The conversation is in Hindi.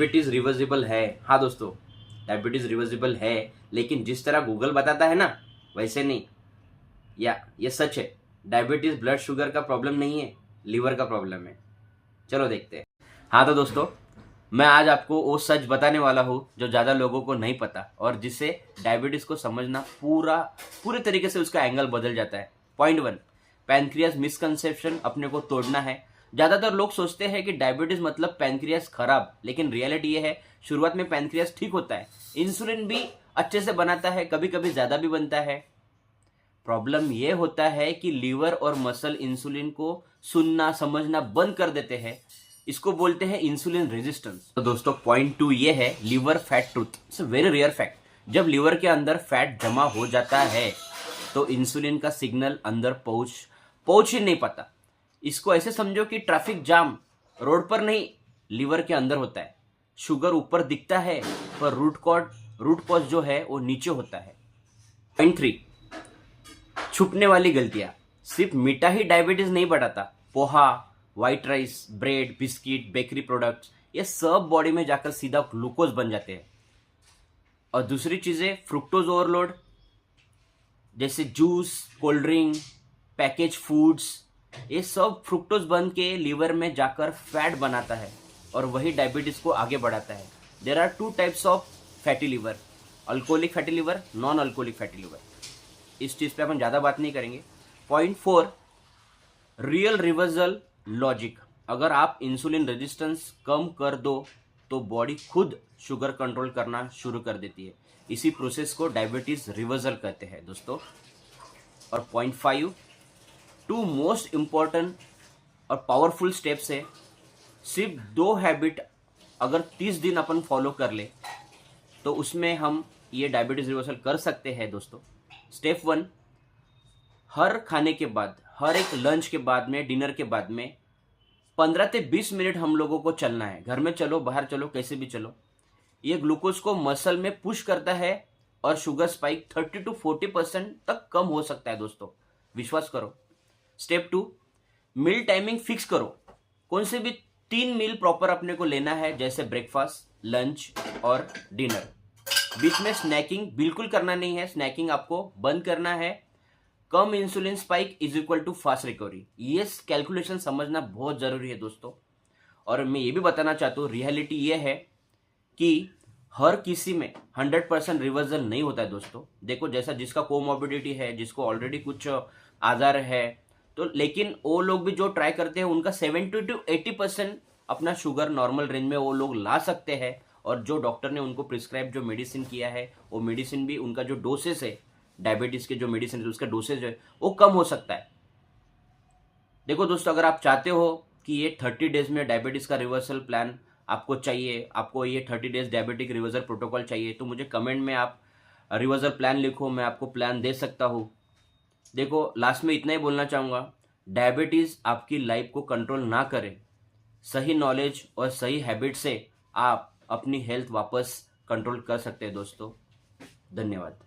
डायबिटीज रिवर्सिबल है। हाँ दोस्तों, डायबिटीज रिवर्सिबल है, लेकिन जिस तरह गूगल बताता है ना वैसे नहीं। या ये सच है, डायबिटीज ब्लड शुगर का प्रॉब्लम नहीं है, लीवर का प्रॉब्लम है। चलो देखते हैं। हाँ तो दोस्तों, मैं आज आपको वो सच बताने वाला हूँ जो ज़्यादा लोगों को नहीं पता और जिससे डायबिटीज को समझना पूरे तरीके से उसका एंगल बदल जाता है। पॉइंट 1, पैनक्रियाज मिसकंसेप्शन अपने को तोड़ना है। ज़्यादातर लोग सोचते हैं कि डायबिटीज मतलब पैनक्रियाज खराब, लेकिन रियलिटी ये है शुरुआत में पैनक्रियाज ठीक होता है, इंसुलिन भी अच्छे से बनाता है, कभी कभी ज़्यादा भी बनता है। प्रॉब्लम ये होता है कि लीवर और मसल इंसुलिन को सुनना समझना बंद कर देते हैं। इसको बोलते हैं इंसुलिन रेजिस्टेंस। तो दोस्तों पॉइंट 2 ये है liver fat truth. It's a very rare fact. जब लीवर के अंदर फैट जमा हो जाता है तो इंसुलिन का सिग्नल अंदर पहुंच ही नहीं पाता। इसको ऐसे समझो कि ट्रैफिक जाम रोड पर नहीं, लीवर के अंदर होता है। शुगर ऊपर दिखता है पर रूट कॉज जो है वो नीचे होता है। पॉइंट 3, छुपने वाली गलतियां। सिर्फ मीठा ही डायबिटीज नहीं बढ़ाता। Poha, white rice, bread, biscuit, bakery products, ये सब बॉडी में जाकर सीधा ग्लूकोज बन जाते हैं। और दूसरी चीजें, फ्रुक्टोज ओवरलोड जैसे juice, cold drink, package foods, ये सब फ्रुक्टोज बन के लीवर में जाकर फैट बनाता है और वही डायबिटीज को आगे बढ़ाता है। There are 2 types of fatty liver, alcoholic fatty liver, non alcoholic fatty liver. इस चीज पे अपन ज्यादा बात नहीं करेंगे। Point 4, real reversal logic. अगर आप इंसुलिन रेजिस्टेंस कम कर दो तो बॉडी खुद शुगर कंट्रोल करना शुरू कर देती है। इसी प्रोसेस को डायबिटीज रिवर्सल कहते हैं दोस्तों। और पॉइंट 5, 2 मोस्ट इंपॉर्टेंट और पावरफुल स्टेप्स है। सिर्फ 2 हैबिट अगर 30 दिन अपन फॉलो कर ले तो उसमें हम ये डायबिटीज रिवर्सल कर सकते हैं दोस्तों। स्टेप 1, हर खाने के बाद, हर एक लंच के बाद में, डिनर के बाद में 15 से 20 मिनट हम लोगों को चलना है। घर में चलो, बाहर चलो, कैसे भी चलो। ये ग्लूकोज को मसल में पुश करता है और शुगर स्पाइक 30 to 40% तक कम हो सकता है दोस्तों, विश्वास करो। स्टेप 2, मील टाइमिंग फिक्स करो। कौन से भी 3 मील प्रॉपर अपने को लेना है, जैसे ब्रेकफास्ट, लंच और डिनर। बीच में स्नैकिंग बिल्कुल करना नहीं है, स्नैकिंग आपको बंद करना है। कम insulin spike is equal to fast recovery. ये कैलकुलेशन समझना बहुत जरूरी है दोस्तों। और मैं ये भी बताना चाहता हूँ, रियलिटी ये है कि हर किसी में 100% रिवर्सल नहीं होता है दोस्तों। देखो, जैसा जिसका कोमॉर्बिडिटी है, जिसको ऑलरेडी कुछ आजार है, तो लेकिन वो लोग भी जो ट्राई करते हैं उनका 70 to 80% अपना शुगर नॉर्मल रेंज में वो लोग ला सकते हैं। और जो डॉक्टर ने उनको प्रिस्क्राइब जो मेडिसिन किया है, वो मेडिसिन भी उनका जो डोसेस है, डायबिटीज के जो मेडिसिन है उसका डोसेज है वो कम हो सकता है। देखो दोस्तों, अगर आप चाहते हो कि ये 30 डेज में डायबिटीज का रिवर्सल प्लान आपको चाहिए, आपको ये 30 डेज डायबिटिक रिवर्सल प्रोटोकॉल चाहिए, तो मुझे कमेंट में आप रिवर्सल प्लान लिखो, मैं आपको प्लान दे सकता हूँ। देखो, लास्ट में इतना ही बोलना चाहूँगा, डायबिटीज आपकी लाइफ को कंट्रोल ना करे। सही नॉलेज और सही हैबिट से आप अपनी हेल्थ वापस कंट्रोल कर सकते हैं दोस्तों। धन्यवाद।